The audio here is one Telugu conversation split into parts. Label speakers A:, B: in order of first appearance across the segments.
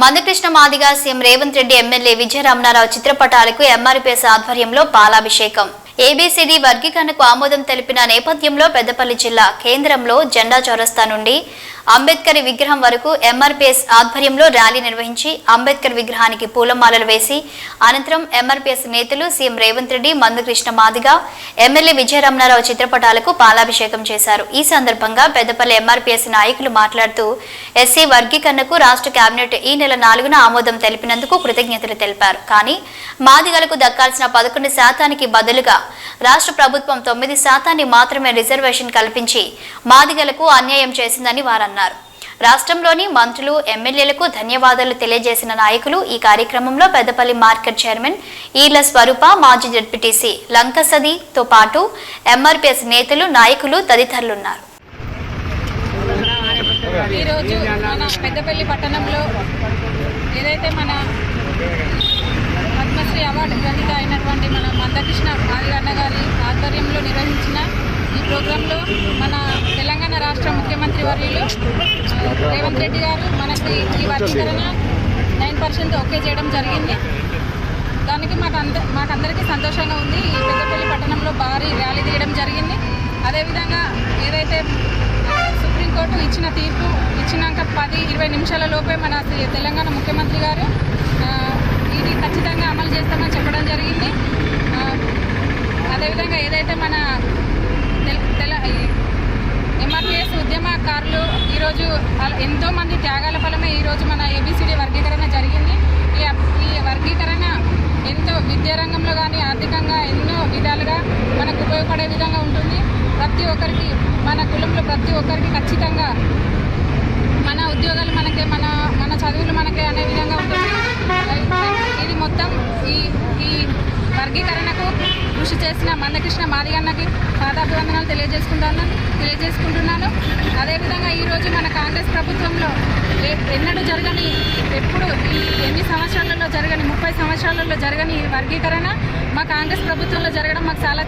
A: మందకృష్ణ మాదిగ సీఎం రేవంత్ రెడ్డి ఎమ్మెల్యే విజయరామనారావు చిత్రపటాలకు ఎంఆర్పీఎస్ ఆధ్వర్యంలో పాలాభిషేకం. ఏబీసీడీ వర్గీకరణకు ఆమోదం తెలిపిన నేపథ్యంలో పెద్దపల్లి జిల్లా కేంద్రంలో జెండా చౌరస్తా నుండి అంబేద్కర్ విగ్రహం వరకు ఎంఆర్పీఎస్ ఆధ్వర్యంలో ర్యాలీ నిర్వహించి అంబేద్కర్ విగ్రహానికి పూలమాలలు వేసి అనంతరం ఎంఆర్పీఎస్ నేతలు సీఎం రేవంత్ రెడ్డి, మందకృష్ణ మాదిగ, ఎమ్మెల్యే విజయరామనారావు చిత్రపటాలకు పాలాభిషేకం చేశారు. ఈ సందర్భంగా పెద్దపల్లి ఎంఆర్పీఎస్ నాయకులు మాట్లాడుతూ ఎస్సీ వర్గీకరణకు రాష్ట్ర కేబినెట్ ఈ నెల 4న ఆమోదం తెలిపినందుకు కృతజ్ఞతలు తెలిపారు. కానీ మాదిగలకు దక్కాల్సిన 11% బదులుగా రాష్ట్ర ప్రభుత్వం 9% మాత్రమే రిజర్వేషన్ కల్పించి మాదిగలకు అన్యాయం చేసిందని వారన్నారు. రాష్ట్రంలోని మంత్రులు, ఎమ్మెల్యేలకు ధన్యవాదాలు తెలియజేసిన నాయకులు ఈ కార్యక్రమంలో పెద్దపల్లి మార్కెట్ చైర్మన్ ఈల స్వరూప, మాజీ జడ్పీటీసీ లంకసదితో పాటు ఎంఆర్పీఎస్ నేతలు, నాయకులు తదితరులున్నారు.
B: ఈరోజు మన పెద్దపల్లి పట్టణంలో ఏదైతే మన పద్మశ్రీ అవార్డు గ్రహీత అయినటువంటి మన మందకృష్ణ మాదిగ అన్న గారి ఆధ్వర్యంలో నిర్వహించిన ఈ ప్రోగ్రాంలో మన తెలంగాణ రాష్ట్ర ముఖ్యమంత్రి వర్యులు రేవంత్ రెడ్డి గారు మనకి ఈ వర్గీకరణ 9% ఓకే చేయడం జరిగింది. దానికి మాకందరికీ సంతోషంగా ఉంది. ఈ పెద్దపల్లి పట్టణంలో భారీ ర్యాలీ తీయడం జరిగింది. అదేవిధంగా ఏదైతే సుప్రీంకోర్టు ఇచ్చిన తీర్పు ఇచ్చినాక 10-20 నిమిషాల లోపే మన తెలంగాణ ముఖ్యమంత్రి గారు ఇది ఖచ్చితంగా అమలు చేస్తామని చెప్పడం జరిగింది. అదేవిధంగా ఏదైతే మన ఎంఆర్పీఎస్ ఉద్యమకారులు ఈరోజు ఎంతోమంది త్యాగాల ఫలమే ఈరోజు మన ఏబీసీడీ వర్గీకరణ జరిగింది. ఈ వర్గీకరణ ఎంతో విద్యారంగంలో కానీ ఆర్థికంగా ఎన్నో విధాలుగా మనకు ఉపయోగపడే విధంగా ఉంటుంది. ప్రతి ఒక్కరికి మన కులంలో ప్రతి ఒక్కరికి ఖచ్చితంగా మన ఉద్యోగాలు మనకే, మన చదువులు మనకే అనే విధంగా ఉంటుంది. ఇది మొత్తం ఈ వర్గీకరణకు కృషి చేసిన మందకృష్ణ మాదిగ అన్నకి పాదాభివందనాలు తెలియజేసుకుంటున్నాను. అదేవిధంగా ఈరోజు మన కాంగ్రెస్ ప్రభుత్వంలో ఎన్నడూ జరగని, ఎప్పుడు ఈ ఎన్ని సంవత్సరాలలో జరగని 30 సంవత్సరాలలో జరగని వర్గీకరణ మా కాంగ్రెస్ ప్రభుత్వంలో జరగడం మాకు చాలా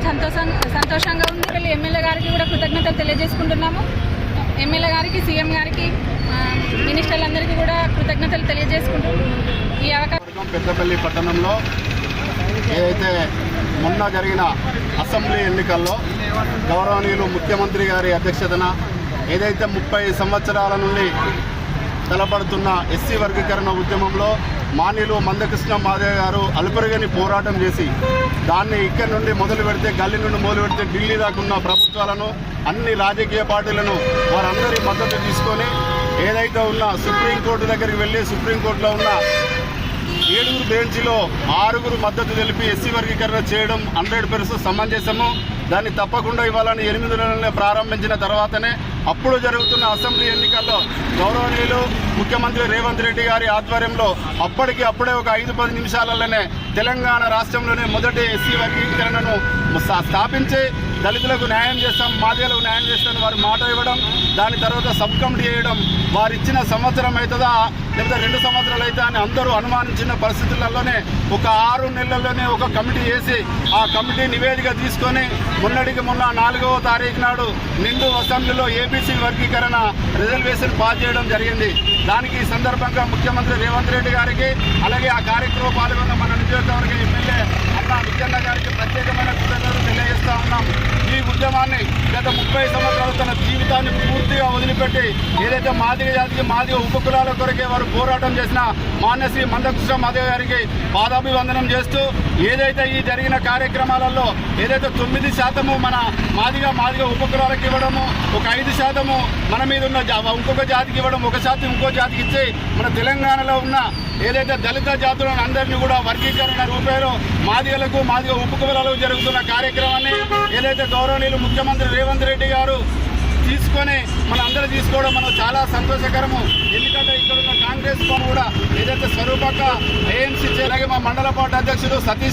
B: సంతోషంగా ఉంది. ఎమ్మెల్యే గారికి కూడా కృతజ్ఞతలు తెలియజేసుకుంటున్నాము. ఎమ్మెల్యే గారికి, సీఎం గారికి, మినిస్టర్లందరికీ కూడా కృతజ్ఞతలు తెలియజేసుకుంటూ ఈ అవకాశం.
C: పెద్దపల్లి పట్టణంలో ఏదైతే మొన్న జరిగిన అసెంబ్లీ ఎన్నికల్లో గౌరవనీయులు ముఖ్యమంత్రి గారి అధ్యక్షతన ఏదైతే 30 సంవత్సరాల నుండి తలపడుతున్న ఎస్సీ వర్గీకరణ ఉద్యమంలో మాన్యులు మందకృష్ణ మాదిగ గారు అలుపెరగని పోరాటం చేసి దాన్ని ఇక్కడి నుండి మొదలు పెడితే, గల్లీ నుండి మొదలు పెడితే ఢిల్లీ దాకున్న ప్రభుత్వాలను, అన్ని రాజకీయ పార్టీలను వారందరి మద్దతు తీసుకొని ఏదైతే ఉన్న సుప్రీంకోర్టు దగ్గరికి వెళ్ళి సుప్రీంకోర్టులో ఉన్న 7 బెంచ్లో 6 మద్దతు తెలిపి ఎస్సీ వర్గీకరణ చేయడం 100% సమంజసము. దాన్ని తప్పకుండా ఇవ్వాలని 8 నెలలనే ప్రారంభించిన తర్వాతనే అప్పుడు జరుగుతున్న అసెంబ్లీ ఎన్నికల్లో గౌరవనీయులు ముఖ్యమంత్రి రేవంత్ రెడ్డి గారి ఆధ్వర్యంలో అప్పుడే ఒక 5-10 నిమిషాలలోనే తెలంగాణ రాష్ట్రంలోనే మొదటి ఎస్సీ వర్గీకరణను స్థాపించి దళితులకు న్యాయం చేస్తాం, మాదిగలకు న్యాయం చేస్తామని వారు మాట ఇవ్వడం, దాని తర్వాత సబ్ కమిటీ వేయడం, వారు ఇచ్చిన సంవత్సరం అవుతుందా లేకపోతే 2 సంవత్సరాలు అవుతా అని అందరూ అనుమానించిన పరిస్థితులలోనే ఒక 6 నెలల్లోనే ఒక కమిటీ వేసి ఆ కమిటీ నివేదిక తీసుకొని మొన్నటికి మొన్న 4వ తారీఖు నాడు నిండు అసెంబ్లీలో ఏబీసీ వర్గీకరణ రిజర్వేషన్ పాస్ చేయడం జరిగింది. దానికి ఈ సందర్భంగా ముఖ్యమంత్రి రేవంత్ రెడ్డి గారికి, అలాగే ఆ కార్యక్రమంలో పాల్గొన్న మన నియోజకవర్గ ఎమ్మెల్యే అన్న విజయన్న గారికి ప్రత్యేకమైన కృతజ్ఞతలు తెలియజేస్తా ఉన్నాం. ఈ ఉద్యమాన్ని గత 30 సంవత్సరాలు తన జీవితాన్ని పూర్తిగా వదిలిపెట్టి ఏదైతే మాదిగ జాతికి, మాదిగ ఉపకులాల కొరకే వారు పోరాటం చేసిన మాన్యశ్రీ మందకృష్ణ మాదిగ గారికి పాదాభివందనం చేస్తూ ఏదైతే ఈ జరిగిన కార్యక్రమాలలో ఏదైతే 9% మన మాదిగ ఉపకులాలకు ఇవ్వడము, ఒక 5% మన మీద ఉన్న ఇంకొక జాతికి ఇవ్వడం, 1% ఇంకో జాతికి ఇచ్చి మన తెలంగాణలో ఉన్న ఏదైతే దళిత జాతులను అందరినీ కూడా వర్గీకరణ రూపంలో మాదిగలకు, మాదిగ ఉపకులాలకు జరుగుతున్న కార్యక్రమాన్ని ఏదైతే గౌరవనీయులు ముఖ్యమంత్రి రేవంత్ రెడ్డి గారు తీసుకొని అందరూ తీసుకోవడం మనకు చాలా సంతోషకరము. ఎందుకంటే ఇక్కడ ఉన్న కాంగ్రెస్ కూడా ఏదైతే స్వరూపక ఏఎంసీ అలాగే మా మండల పార్టీ అధ్యక్షులు సతీష్